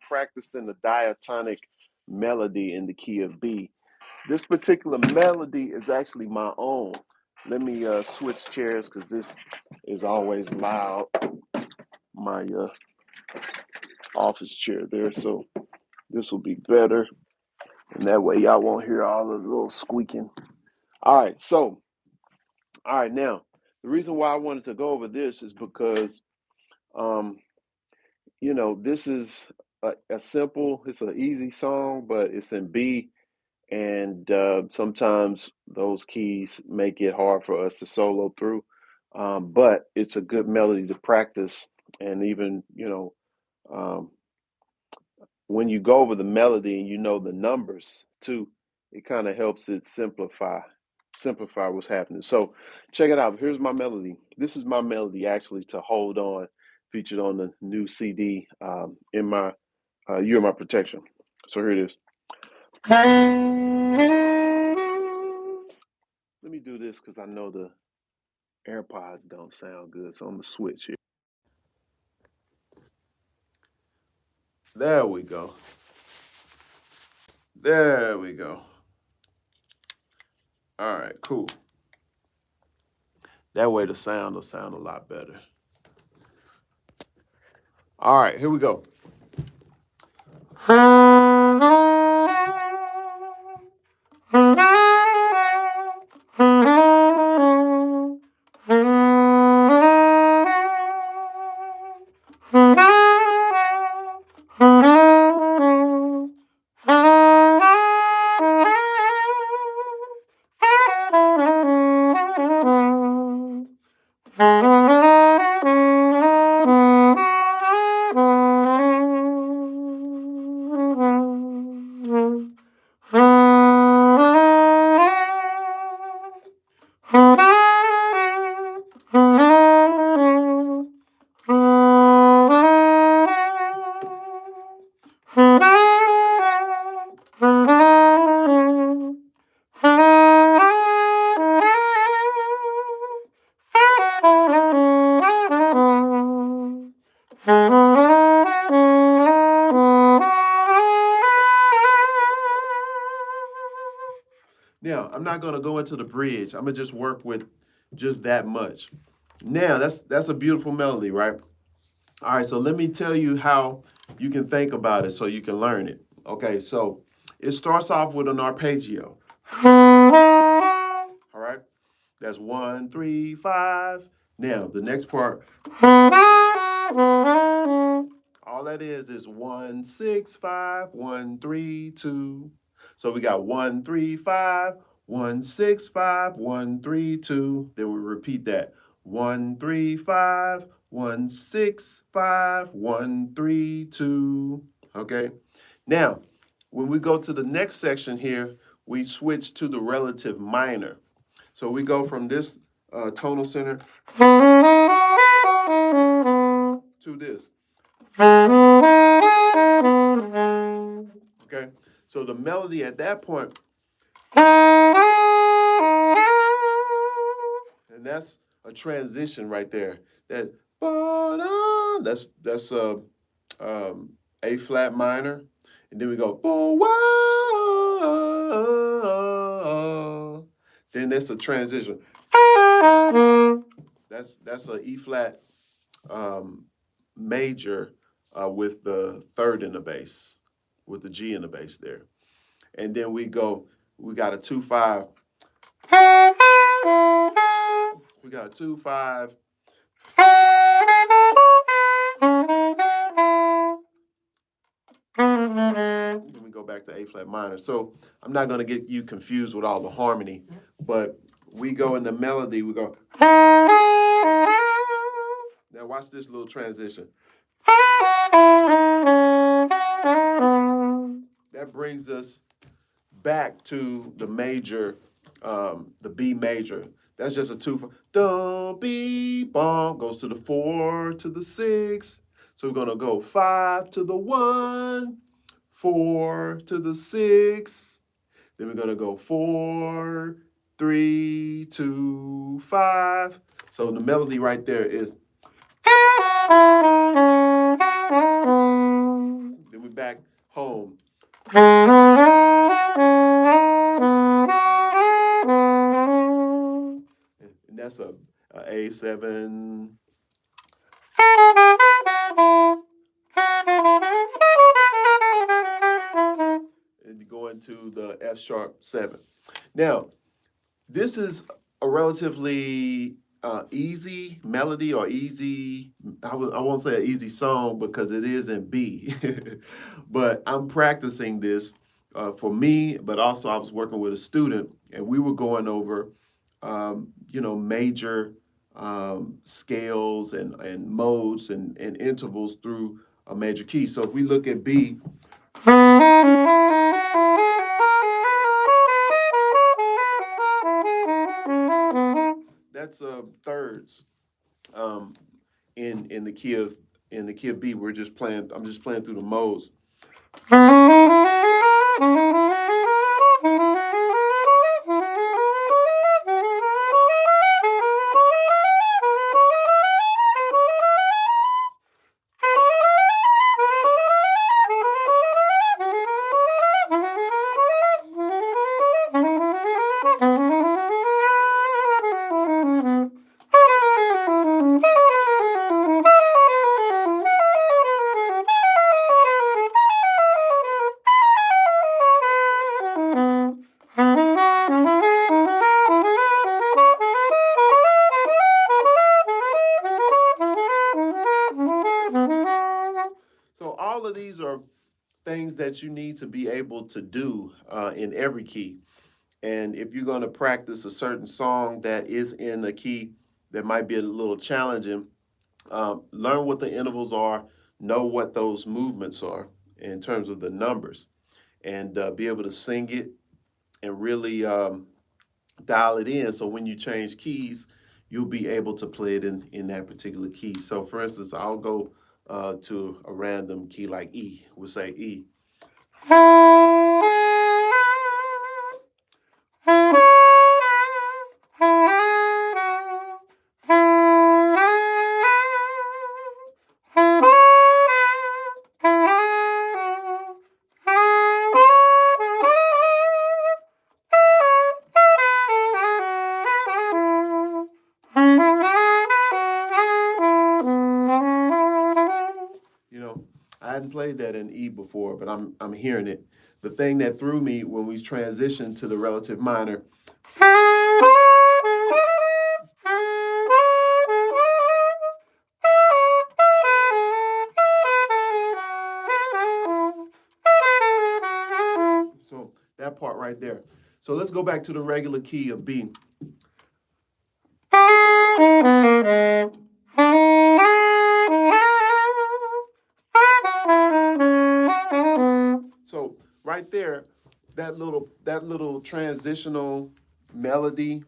practicing the diatonic melody in the key of B. This particular melody is actually my own. Let me switch chairs because this is always loud. My office chair there, so this will be better. And that way y'all won't hear all the little squeaking. All right, so, all right, now, the reason why I wanted to go over this is because, this is a simple, it's an easy song, but it's in B. And sometimes those keys make it hard for us to solo through. But it's a good melody to practice. And even, um, when you go over the melody and you know the numbers too, it kind of helps it simplify what's happening. So check it out. Here's my melody. This is my melody actually to Hold On, featured on the new CD in my You're My Protection. So here it is. Let me do this because I know the AirPods don't sound good, so I'm gonna switch here. There we go. There we go. All right, cool. That way the sound will sound a lot better. All right, here we go. Now, I'm not going to go into the bridge. I'm going to just work with just that much. Now, that's a beautiful melody, right? All right, so let me tell you how you can think about it so you can learn it. Okay, so it starts off with an arpeggio. All right, that's 1, 3, 5. Now, the next part, all that is 1, 6, 5, 1, 3, 2. So we got 1, 3, 5, 1, 6, 5, 1, 3, 2. Then we repeat that. 1, 3, 5, 1, 6, 5, 1, 3, 2. Okay. Now, when we go to the next section here, we switch to the relative minor. So we go from this tonal center to this. Okay, so the melody at that point, and that's a transition right there. That's A flat minor, and then we go then that's a transition. That's a E flat major with the third in the bass, with the G in the bass there. And then we got a 2-5. We got a 2-5. Then we go back to A flat minor. So I'm not going to get you confused with all the harmony, but we go in the melody, we go. Now watch this little transition. That brings us back to the major, the B major. That's just a 2. Don't be bom goes to the 4 to the 6. So we're gonna go 5 to the 1, 4 to the 6. Then we're gonna go 4, 3, 2, 5. So the melody right there is. Then we back home. And that's a A7. And you go into the F sharp 7. Now, this is a relatively easy melody or easy, I won't say an easy song because it is in B, but I'm practicing this for me, but also I was working with a student and we were going over, major scales and modes and intervals through a major key. So if we look at B, that's thirds um, in the key of B. We're just playing. I'm just playing through the modes. So all of these are things that you need to be able to do in every key. And if you're going to practice a certain song that is in a key that might be a little challenging, learn what the intervals are, know what those movements are in terms of the numbers, and be able to sing it and really dial it in. So when you change keys, you'll be able to play it in that particular key. So for instance, I'll go to a random key like E. We'll say E. You know, I hadn't played that in E before, but I'm hearing it. The thing that threw me when we transitioned to the relative minor. So that part right there. So let's go back to the regular key of B. So right there, that little transitional melody,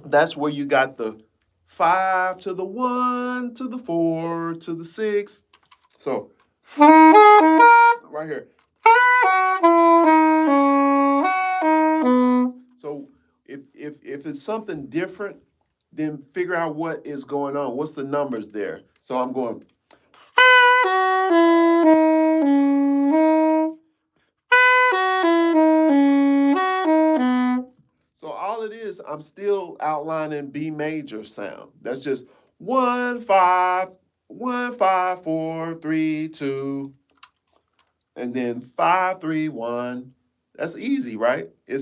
that's where you got the 5 to the 1 to the 4 to the 6. So right here. So if it's something different, then figure out what is going on. What's the numbers there? So I'm going. So all it is, I'm still outlining B major sound. That's just 1 5 1 5 4 3 2, and then 5 3 1. That's easy, right? It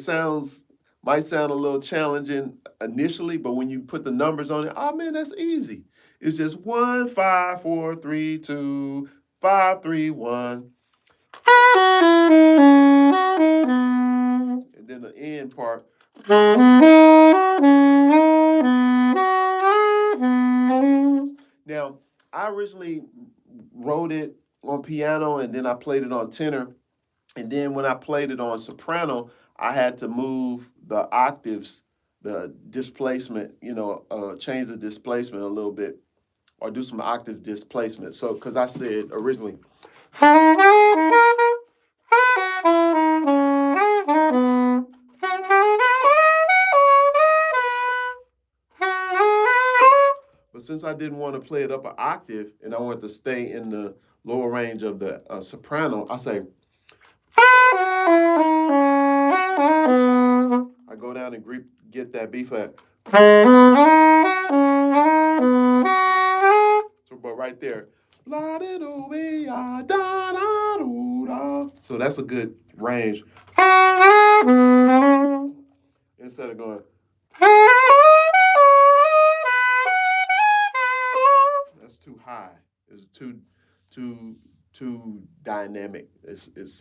might sound a little challenging initially, but when you put the numbers on it, oh man, that's easy. It's just 1 5 4 3 2 5 3 1. And then the end part. Now, I originally wrote it on piano and then I played it on tenor. And then when I played it on soprano, I had to move the octaves, the displacement, change the displacement a little bit or do some octave displacement. So, because I said originally, but since I didn't want to play it up an octave and I wanted to stay in the lower range of the soprano, I say, I go down and get that B flat. So, but right there, so that's a good range. Instead of going, that's too high. It's too too dynamic. It's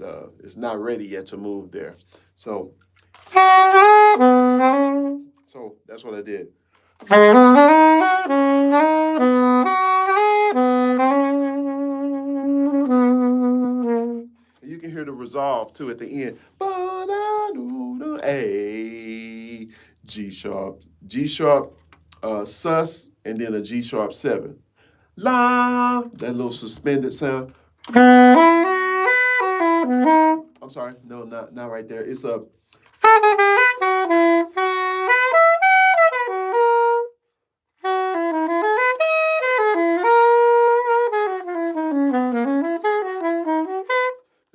not ready yet to move there. So so that's what I did. You can hear the resolve too at the end. A, G sharp, sus, and then a G sharp 7. La, that little suspended sound. I'm sorry, no, not right there. It's a.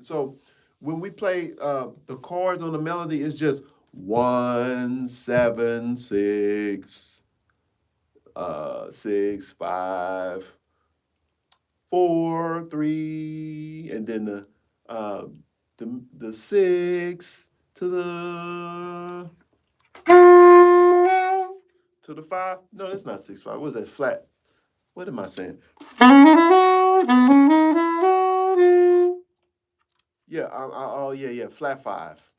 So when we play the chords on the melody, it's just 1 7 6 6 5 4 3, and then uh, the 6 to the 5. No, that's not 6 5. What is that flat? What am I saying? Yeah, oh yeah, flat 5.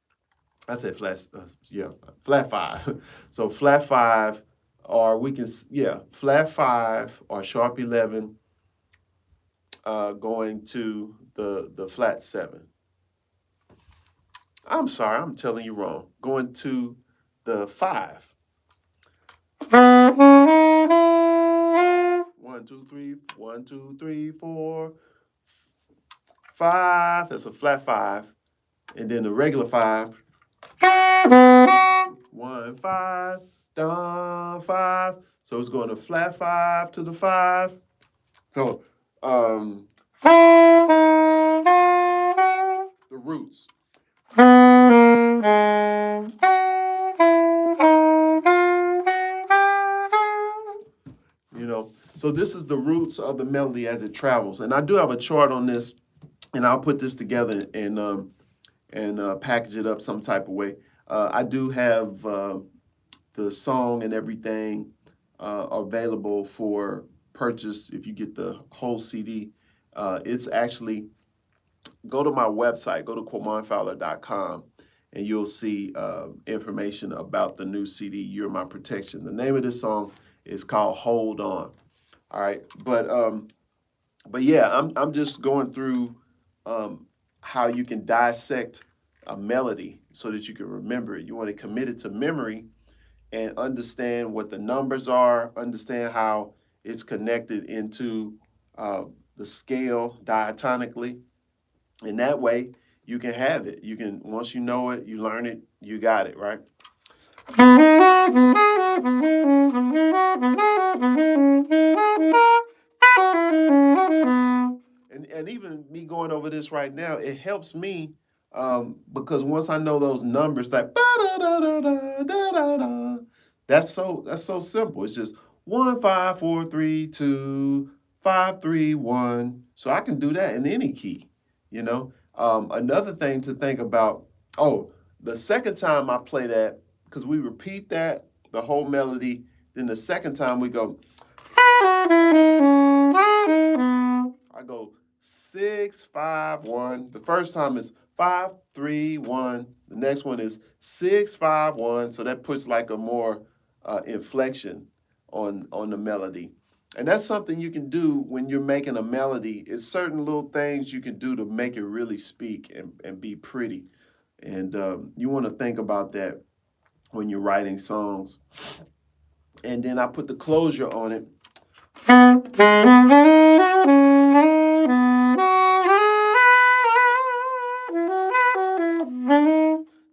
I said flat, yeah, flat 5. So flat 5, or we can, yeah, flat 5 or sharp 11, going to the flat 7. I'm sorry, I'm telling you wrong. Going to the 5. 1 2 3 1 2 3 4 5. That's a flat 5, and then the regular 5. 1 5 down 5. So it's going to flat 5 to the 5. So the roots. You know, so this is the roots of the melody as it travels, and I do have a chart on this, and I'll put this together and package it up some type of way. I do have the song and everything available for purchase if you get the whole CD. It's actually, go to my website, go to quamonfowler.com, and you'll see information about the new CD, You're My Protection. The name of this song is called Hold On. All right, but yeah, I'm just going through how you can dissect a melody so that you can remember it. You want to commit it to memory and understand what the numbers are, understand how it's connected into uh, the scale diatonically, and that way you can have it. You can, once you know it, you learn it, you got it, right? And even me going over this right now, it helps me because once I know those numbers, like that's so simple. It's just 1 5 4 3 2 5 3 1. So I can do that in any key. You know. Another thing to think about. Oh, the second time I play that, because we repeat that the whole melody. Then the second time we go. I go 6 5 1. The first time is 5 3 1. The next one is 6 5 1. So that puts like a more inflection on the melody. And that's something you can do when you're making a melody. It's certain little things you can do to make it really speak and be pretty. And you want to think about that when you're writing songs. And then I put the closure on it.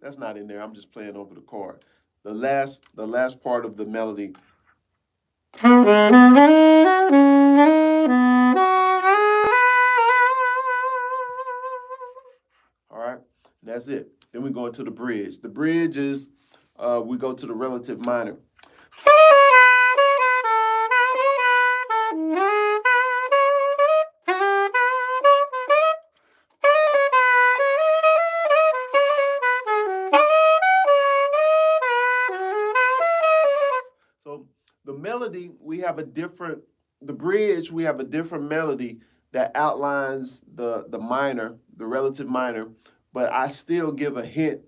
That's not in there. I'm just playing over the chord. The last part of the melody. All right, and that's it. Then we go into the bridge. The bridge is we go to the relative minor. So the melody, we have a different, the bridge, we have a different melody that outlines the minor, the relative minor, but I still give a hint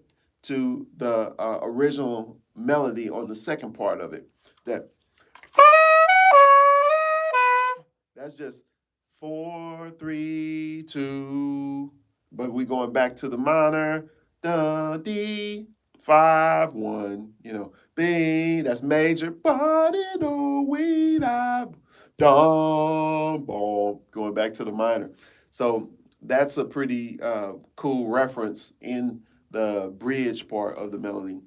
to the original melody on the second part of it. That that's just 4, 3, 2. But we going back to the minor, da D 5, 1. B that's major, but it oh we da dum boom. Going back to the minor. So that's a pretty cool reference in the bridge part of the melody.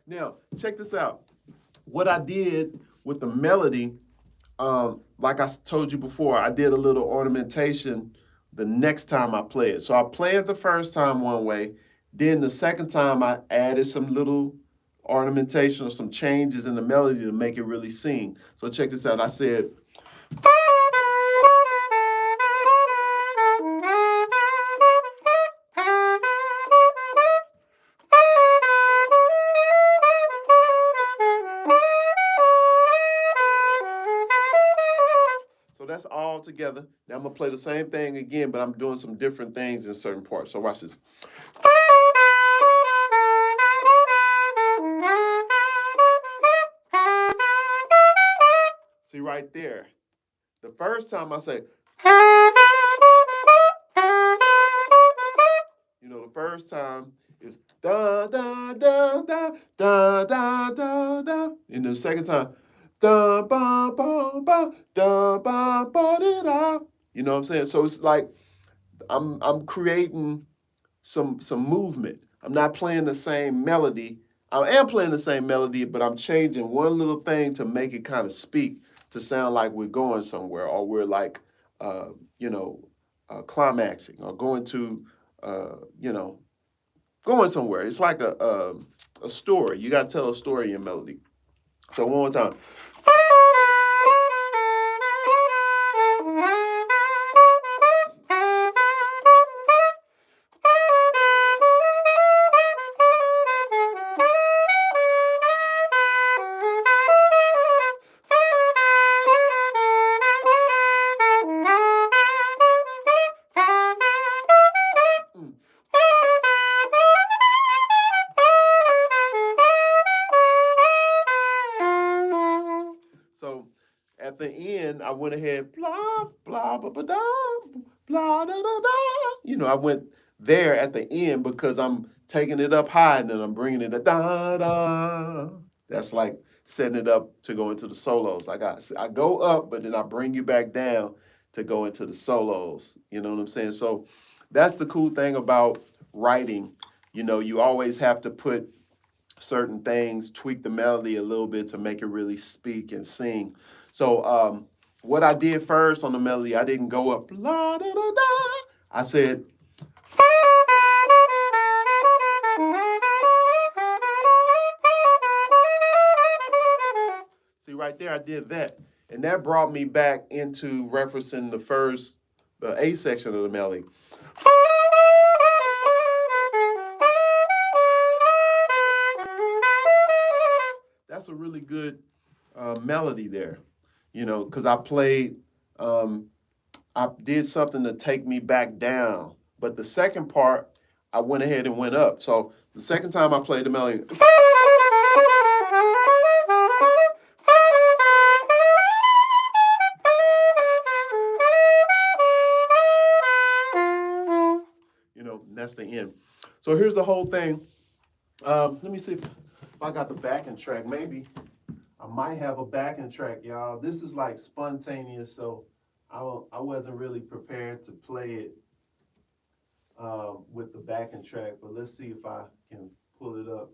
Now, check this out. What I did with the melody, like I told you before, I did a little ornamentation the next time I play it. So I play it the first time one way. Then the second time I added some little ornamentation or some changes in the melody to make it really sing. So check this out. I said, so that's all together. Now I'm gonna play the same thing again, but I'm doing some different things in certain parts. So watch this. See right there. The first time I say, the first time is da da da da da da da da, and the second time da ba ba ba da ba ba da da. You know what I'm saying? So it's like I'm creating some movement. I'm not playing the same melody. I am playing the same melody, but I'm changing one little thing to make it kind of speak to sound like we're going somewhere or we're like, uh, you know, climaxing or going to, you know, going somewhere. It's like a story. You got to tell a story in melody. So one more time. So at the end, I went ahead, blah, blah, blah, blah, blah, da, da, da. I went there at the end because I'm taking it up high and then I'm bringing it a da, da. That's like setting it up to go into the solos. I go up, but then I bring you back down to go into the solos. You know what I'm saying? So that's the cool thing about writing. You always have to put certain things, tweak the melody a little bit to make it really speak and sing. So what I did first on the melody, I didn't go up la da da da. I said see right there, I did that. And that brought me back into referencing the A section of the melody. That's a really good melody there, because I did something to take me back down. But the second part, I went ahead and went up. So the second time I played the melody, that's the end. So here's the whole thing. Let me see if I got the backing track. Maybe I might have a backing track, y'all. This is like spontaneous, so I wasn't really prepared to play it with the backing track. But let's see if I can pull it up.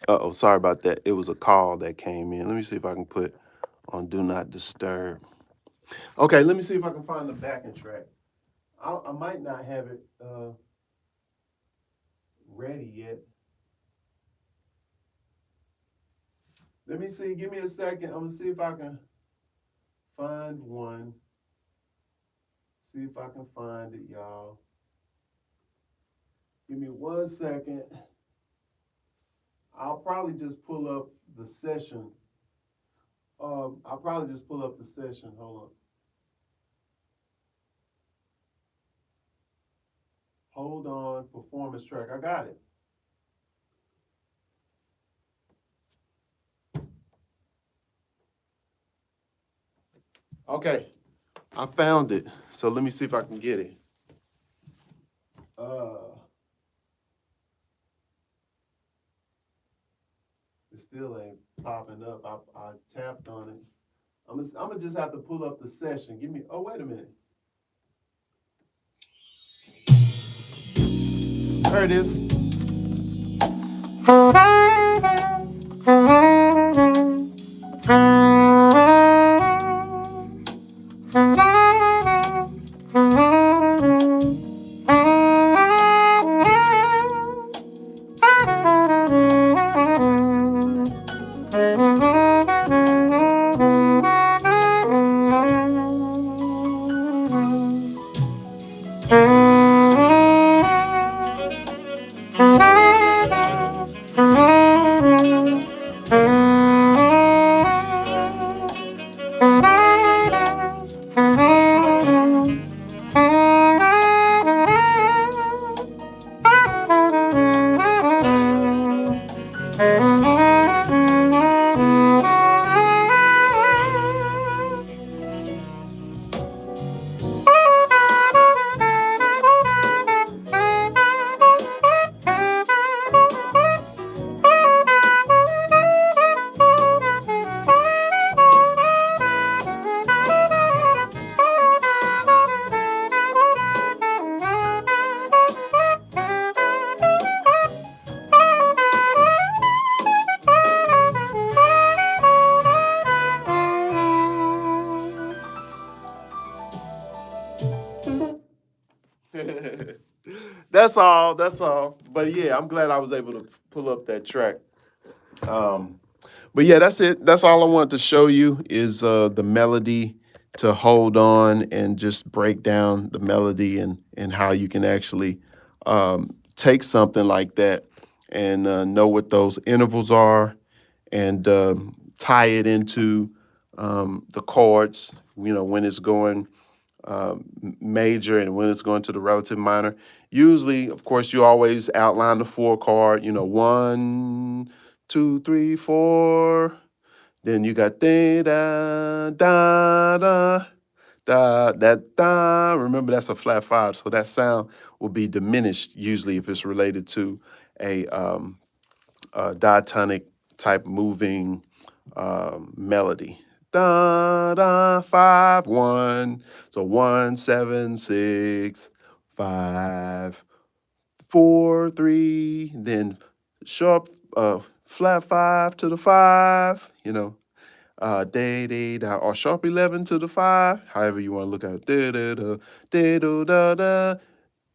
Uh-oh, sorry about that. It was a call that came in. Let me see if I can put on Do Not Disturb. Okay, let me see if I can find the backing track. I might not have it ready yet. Let me see. Give me a second. I'm gonna see if I can find one. See if I can find it, y'all. Give me 1 second. I'll probably just pull up the session. I'll probably just pull up the session. Hold on. Hold on. Performance track. I got it. Okay. I found it. So let me see if I can get it. Uh, it still ain't popping up. I tapped on it. I'm gonna just have to pull up the session. Give me. Oh, wait a minute. There it is. That's all. That's all. But yeah, I'm glad I was able to pull up that track. Um, but yeah, that's it. That's all I wanted to show you is the melody to hold on and just break down the melody and how you can actually take something like that and know what those intervals are and tie it into the chords. You know when it's going major and when it's going to the relative minor. Usually, of course, you always outline the four chord, you know, 1, 2, 3, 4. Then you got da da da da da that da. Remember that's a flat five, so that sound will be diminished usually if it's related to a diatonic type moving melody. Da da 5 1. So 1 7 6 5 4 3. Then sharp flat five to the five. You know, day day da or sharp 11 to the five. However you want to look at it. Da da da da da da da.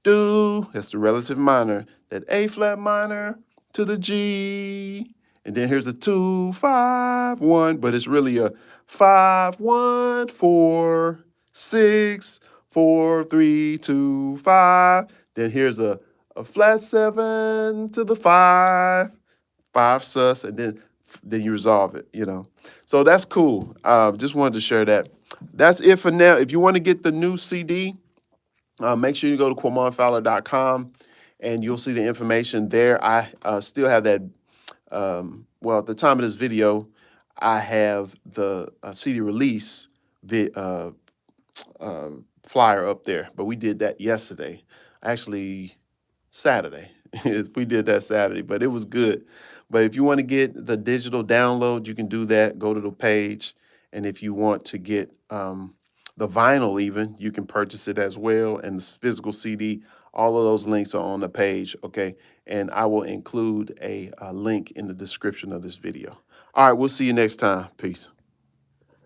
Do. That's the relative minor. That A flat minor to the G. And then here's a 2 5 1, but it's really a 5 1 4 6 4 3 2 5. Then here's a flat 7 to the 5 sus, and then you resolve it, you know. So that's cool. Just wanted to share that. That's it for now. If you want to get the new CD, make sure you go to QuamonFowler.com and you'll see the information there. I still have that. Well, at the time of this video, I have the CD release flyer up there, but we did that yesterday. Actually, Saturday. We did that Saturday, but it was good. But if you want to get the digital download, you can do that. Go to the page. And if you want to get the vinyl even, you can purchase it as well, and the physical CD. All of those links are on the page, okay? And I will include a link in the description of this video. All right, we'll see you next time. Peace.